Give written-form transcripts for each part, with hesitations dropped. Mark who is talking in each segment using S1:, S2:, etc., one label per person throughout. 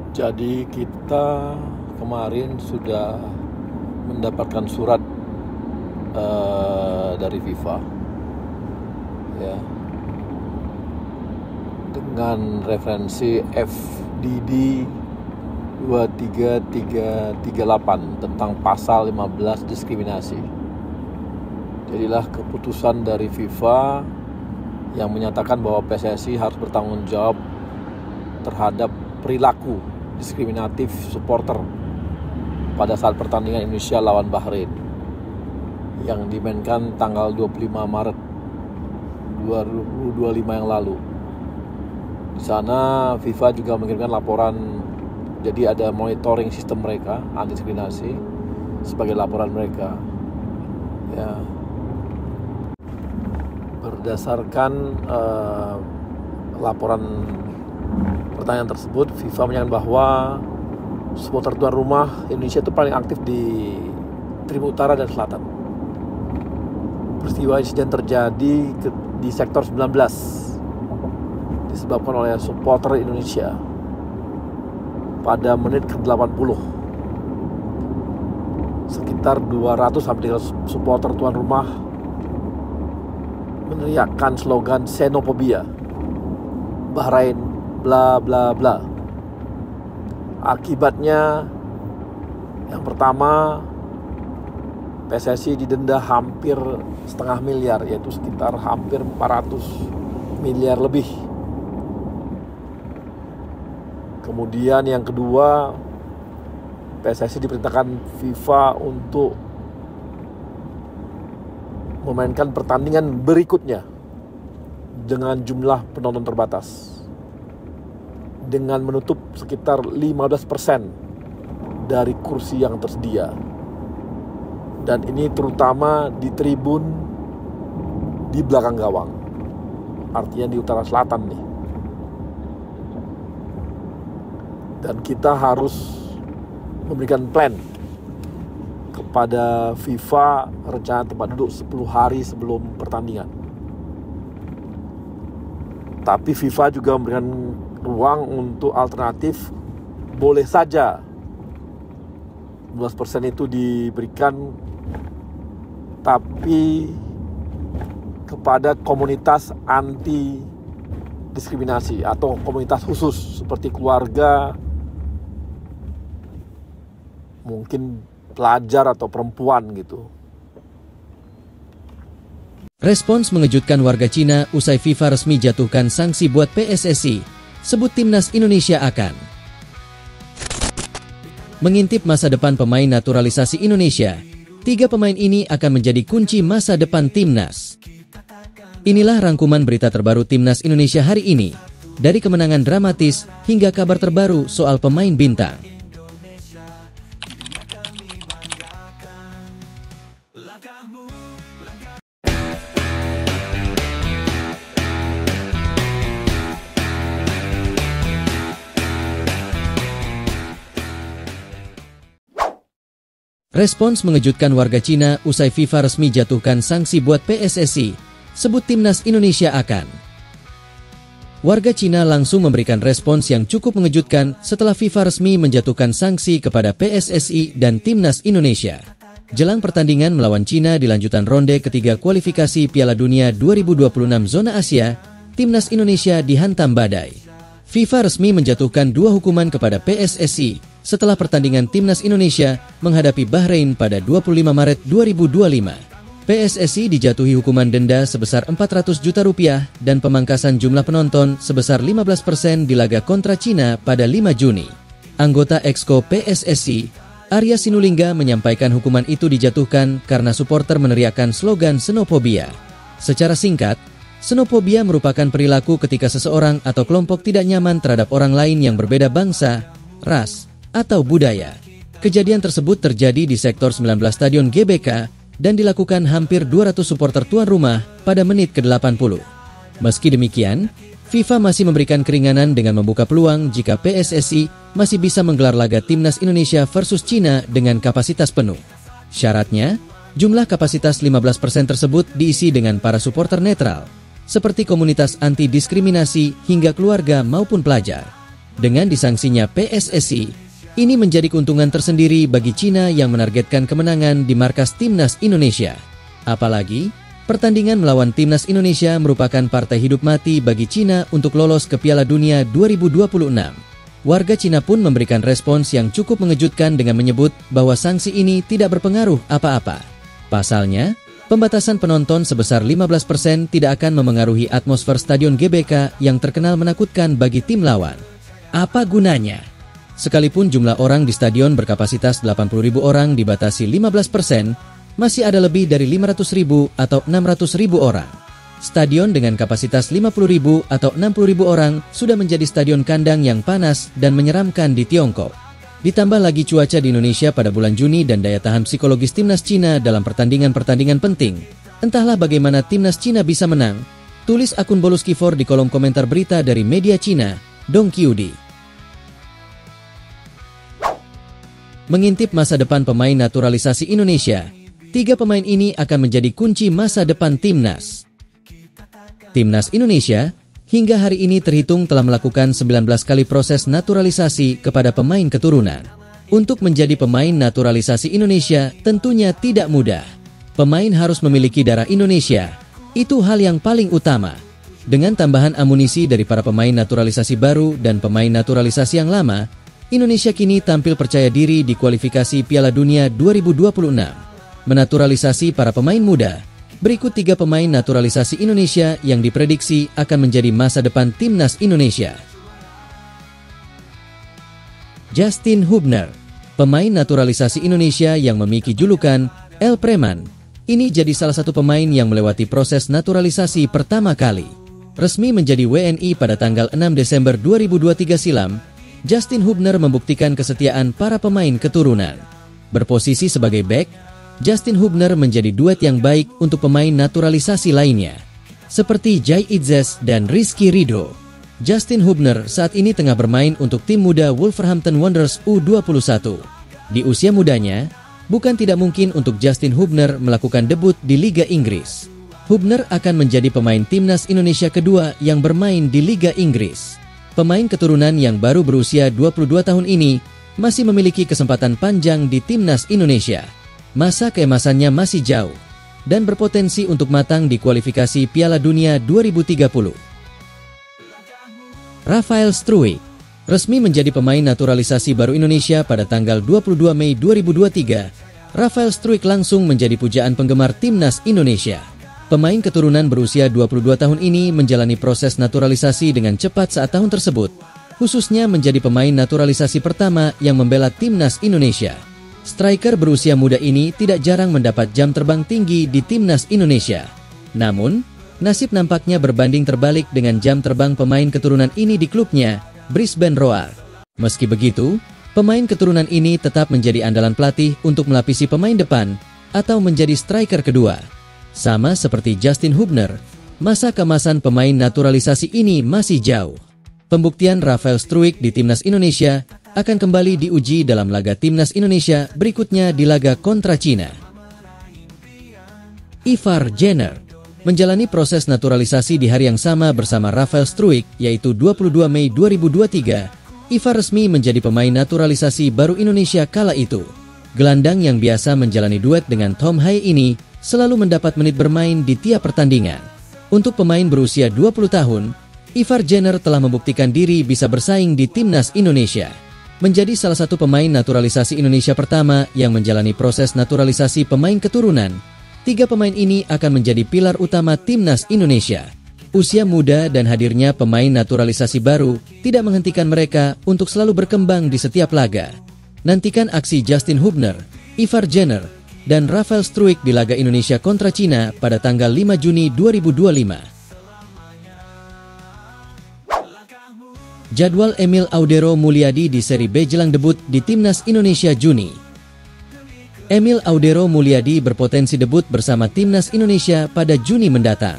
S1: Jadi kita kemarin sudah mendapatkan surat dari FIFA ya, dengan referensi FDD 23338 tentang pasal 15 diskriminasi. Jadilah keputusan dari FIFA yang menyatakan bahwa PSSI harus bertanggung jawab terhadap perilaku diskriminatif supporter pada saat pertandingan Indonesia lawan Bahrain yang dimainkan tanggal 25 Maret 2025 yang lalu. Di sana FIFA juga mengirimkan laporan, jadi ada monitoring sistem mereka anti diskriminasi sebagai laporan mereka. Ya. Berdasarkan laporan pertanyaan tersebut, FIFA menyatakan bahwa supporter tuan rumah Indonesia itu paling aktif di Tribun Utara dan Selatan. Peristiwa insiden terjadi di sektor 19 disebabkan oleh supporter Indonesia pada menit ke-80. Sekitar 200 sampai 300 supporter tuan rumah meneriakkan slogan xenofobia, Bahrain bla bla bla. Akibatnya yang pertama, PSSI didenda hampir setengah miliar, yaitu sekitar hampir 400 miliar lebih. Kemudian yang kedua, PSSI diperintahkan FIFA untuk memainkan pertandingan berikutnya dengan jumlah penonton terbatas, dengan menutup sekitar 15% dari kursi yang tersedia. Dan ini terutama di tribun di belakang gawang, artinya di utara selatan nih. Dan kita harus memberikan plan kepada FIFA rencana tempat duduk 10 hari sebelum pertandingan. Tapi FIFA juga memberikan ruang untuk alternatif, boleh saja 15% itu diberikan tapi kepada komunitas anti diskriminasi atau komunitas khusus seperti keluarga, mungkin pelajar atau perempuan gitu.
S2: Respons mengejutkan warga Cina usai FIFA resmi jatuhkan sanksi buat PSSI, sebut timnas Indonesia akan mengintip masa depan pemain naturalisasi Indonesia. 3 pemain ini akan menjadi kunci masa depan timnas. Inilah rangkuman berita terbaru timnas Indonesia hari ini, dari kemenangan dramatis hingga kabar terbaru soal pemain bintang. Respons mengejutkan warga Cina usai FIFA resmi jatuhkan sanksi buat PSSI, sebut timnas Indonesia akan. Warga Cina langsung memberikan respons yang cukup mengejutkan setelah FIFA resmi menjatuhkan sanksi kepada PSSI dan timnas Indonesia. Jelang pertandingan melawan Cina di lanjutan ronde ketiga kualifikasi Piala Dunia 2026 zona Asia, timnas Indonesia dihantam badai. FIFA resmi menjatuhkan 2 hukuman kepada PSSI setelah pertandingan timnas Indonesia menghadapi Bahrain pada 25 Maret 2025. PSSI dijatuhi hukuman denda sebesar 400 juta rupiah dan pemangkasan jumlah penonton sebesar 15% di laga kontra Cina pada 5 Juni. Anggota Exco PSSI, Arya Sinulinga, menyampaikan hukuman itu dijatuhkan karena supporter meneriakkan slogan xenofobia. Secara singkat, xenofobia merupakan perilaku ketika seseorang atau kelompok tidak nyaman terhadap orang lain yang berbeda bangsa, ras, atau budaya. Kejadian tersebut terjadi di sektor 19 Stadion GBK dan dilakukan hampir 200 supporter tuan rumah pada menit ke-80. Meski demikian, FIFA masih memberikan keringanan dengan membuka peluang jika PSSI masih bisa menggelar laga timnas Indonesia versus Cina dengan kapasitas penuh. Syaratnya, jumlah kapasitas 15% tersebut diisi dengan para supporter netral, seperti komunitas anti diskriminasi hingga keluarga maupun pelajar. Dengan disangsinya PSSI, ini menjadi keuntungan tersendiri bagi Cina yang menargetkan kemenangan di markas Timnas Indonesia. Apalagi, pertandingan melawan Timnas Indonesia merupakan partai hidup mati bagi Cina untuk lolos ke Piala Dunia 2026. Warga Cina pun memberikan respons yang cukup mengejutkan dengan menyebut bahwa sanksi ini tidak berpengaruh apa-apa. Pasalnya, pembatasan penonton sebesar 15% tidak akan memengaruhi atmosfer Stadion GBK yang terkenal menakutkan bagi tim lawan. Apa gunanya? Sekalipun jumlah orang di stadion berkapasitas 80.000 orang dibatasi 15%, masih ada lebih dari 500.000 atau 600.000 orang. Stadion dengan kapasitas 50.000 atau 60.000 orang sudah menjadi stadion kandang yang panas dan menyeramkan di Tiongkok. Ditambah lagi cuaca di Indonesia pada bulan Juni dan daya tahan psikologis timnas Cina dalam pertandingan-pertandingan penting. Entahlah bagaimana timnas Cina bisa menang. Tulis akun Boluskifor di kolom komentar berita dari media Cina, Dong Qiudi. Mengintip masa depan pemain naturalisasi Indonesia, 3 pemain ini akan menjadi kunci masa depan timnas. Timnas Indonesia hingga hari ini terhitung telah melakukan 19 kali proses naturalisasi kepada pemain keturunan. Untuk menjadi pemain naturalisasi Indonesia tentunya tidak mudah. Pemain harus memiliki darah Indonesia, itu hal yang paling utama. Dengan tambahan amunisi dari para pemain naturalisasi baru dan pemain naturalisasi yang lama, Indonesia kini tampil percaya diri di kualifikasi Piala Dunia 2026. Menaturalisasi para pemain muda. Berikut 3 pemain naturalisasi Indonesia yang diprediksi akan menjadi masa depan timnas Indonesia. Justin Hubner, pemain naturalisasi Indonesia yang memiliki julukan El Preman. Ini jadi salah satu pemain yang melewati proses naturalisasi pertama kali. Resmi menjadi WNI pada tanggal 6 Desember 2023 silam, Justin Hubner membuktikan kesetiaan para pemain keturunan. Berposisi sebagai bek, Justin Hubner menjadi duet yang baik untuk pemain naturalisasi lainnya, seperti Jai Itzes dan Rizky Ridho. Justin Hubner saat ini tengah bermain untuk tim muda Wolverhampton Wanderers U21. Di usia mudanya, bukan tidak mungkin untuk Justin Hubner melakukan debut di Liga Inggris. Hubner akan menjadi pemain timnas Indonesia kedua yang bermain di Liga Inggris. Pemain keturunan yang baru berusia 22 tahun ini masih memiliki kesempatan panjang di timnas Indonesia. Masa keemasannya masih jauh dan berpotensi untuk matang di kualifikasi Piala Dunia 2030. Rafael Struijk resmi menjadi pemain naturalisasi baru Indonesia pada tanggal 22 Mei 2023. Rafael Struijk langsung menjadi pujaan penggemar timnas Indonesia. Pemain keturunan berusia 22 tahun ini menjalani proses naturalisasi dengan cepat saat tahun tersebut, khususnya menjadi pemain naturalisasi pertama yang membela timnas Indonesia. Striker berusia muda ini tidak jarang mendapat jam terbang tinggi di timnas Indonesia. Namun, nasib nampaknya berbanding terbalik dengan jam terbang pemain keturunan ini di klubnya, Brisbane Roar. Meski begitu, pemain keturunan ini tetap menjadi andalan pelatih untuk melapisi pemain depan atau menjadi striker kedua. Sama seperti Justin Hubner, masa keemasan pemain naturalisasi ini masih jauh. Pembuktian Rafael Struijk di timnas Indonesia akan kembali diuji dalam laga timnas Indonesia berikutnya di laga kontra Cina. Ivar Jenner menjalani proses naturalisasi di hari yang sama bersama Rafael Struijk, yaitu 22 Mei 2023. Ivar resmi menjadi pemain naturalisasi baru Indonesia kala itu. Gelandang yang biasa menjalani duet dengan Tom Haye ini selalu mendapat menit bermain di tiap pertandingan. Untuk pemain berusia 20 tahun, Ivar Jenner telah membuktikan diri bisa bersaing di timnas Indonesia. Menjadi salah satu pemain naturalisasi Indonesia pertama yang menjalani proses naturalisasi pemain keturunan, 3 pemain ini akan menjadi pilar utama timnas Indonesia. Usia muda dan hadirnya pemain naturalisasi baru tidak menghentikan mereka untuk selalu berkembang di setiap laga. Nantikan aksi Justin Hubner, Ivar Jenner, dan Rafael Struijk di laga Indonesia kontra Cina pada tanggal 5 Juni 2025. Jadwal Emil Audero Mulyadi di Seri B jelang debut di Timnas Indonesia Juni. Emil Audero Mulyadi berpotensi debut bersama Timnas Indonesia pada Juni mendatang.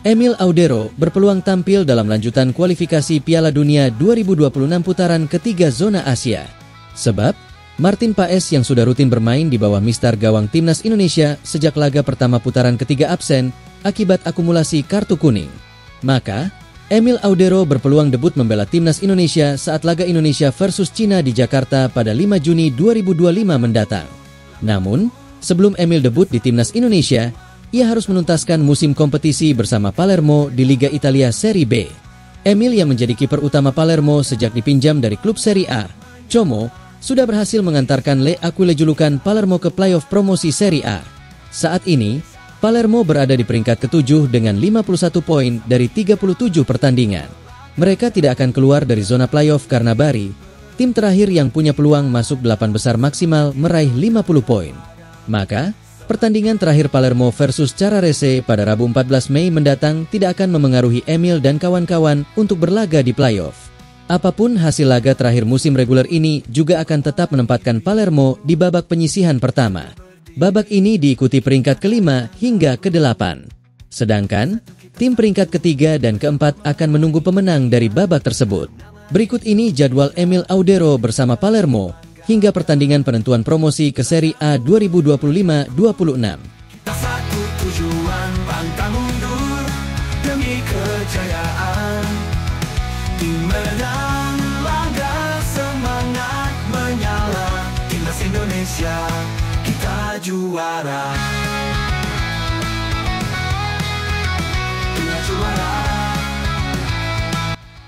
S2: Emil Audero berpeluang tampil dalam lanjutan kualifikasi Piala Dunia 2026 putaran ketiga zona Asia. Sebab, Martin Paes yang sudah rutin bermain di bawah mistar gawang Timnas Indonesia sejak laga pertama putaran ketiga absen akibat akumulasi kartu kuning. Maka, Emil Audero berpeluang debut membela timnas Indonesia saat laga Indonesia versus Cina di Jakarta pada 5 Juni 2025 mendatang. Namun, sebelum Emil debut di timnas Indonesia, ia harus menuntaskan musim kompetisi bersama Palermo di Liga Italia Serie B. Emil yang menjadi kiper utama Palermo sejak dipinjam dari klub Serie A, Como, sudah berhasil mengantarkan Le Aquile julukan Palermo ke playoff promosi Serie A. Saat ini, Palermo berada di peringkat ke-7 dengan 51 poin dari 37 pertandingan. Mereka tidak akan keluar dari zona playoff karena Bari, tim terakhir yang punya peluang masuk 8 besar maksimal, meraih 50 poin. Maka, pertandingan terakhir Palermo versus Carrarese pada Rabu 14 Mei mendatang tidak akan memengaruhi Emil dan kawan-kawan untuk berlaga di playoff. Apapun hasil laga terakhir musim reguler ini juga akan tetap menempatkan Palermo di babak penyisihan pertama. Babak ini diikuti peringkat ke-5 hingga ke-8. Sedangkan, tim peringkat ketiga dan keempat akan menunggu pemenang dari babak tersebut. Berikut ini jadwal Emil Audero bersama Palermo hingga pertandingan penentuan promosi ke Serie A 2025-26.
S3: Satu tujuan pantang mundur demi kejayaan. Tim menang, laga semangat menyala. Timnas Indonesia, kita juara. Kita juara.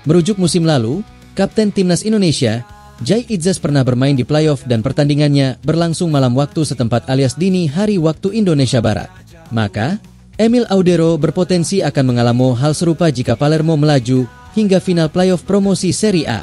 S2: Merujuk musim lalu, Kapten Timnas Indonesia, Jai Idzas pernah bermain di playoff dan pertandingannya berlangsung malam waktu setempat alias dini hari waktu Indonesia Barat. Maka, Emil Audero berpotensi akan mengalami hal serupa jika Palermo melaju hingga final playoff promosi Serie A.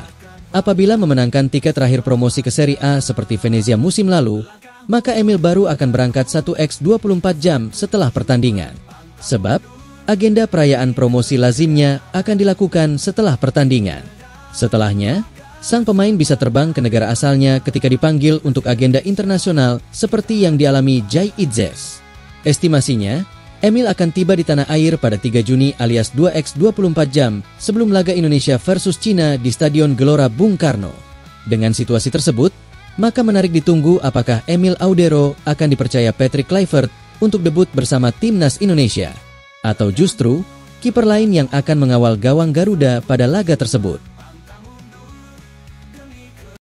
S2: Apabila memenangkan tiket terakhir promosi ke Serie A seperti Venezia musim lalu, maka Emil baru akan berangkat 1x 24 jam setelah pertandingan. Sebab, agenda perayaan promosi lazimnya akan dilakukan setelah pertandingan. Setelahnya, sang pemain bisa terbang ke negara asalnya ketika dipanggil untuk agenda internasional seperti yang dialami Jai Idzas. Estimasinya, Emil akan tiba di tanah air pada 3 Juni alias 2x 24 jam sebelum laga Indonesia versus Cina di Stadion Gelora Bung Karno. Dengan situasi tersebut, maka menarik ditunggu apakah Emil Audero akan dipercaya Patrick Kluivert untuk debut bersama timnas Indonesia, atau justru kiper lain yang akan mengawal gawang Garuda pada laga tersebut.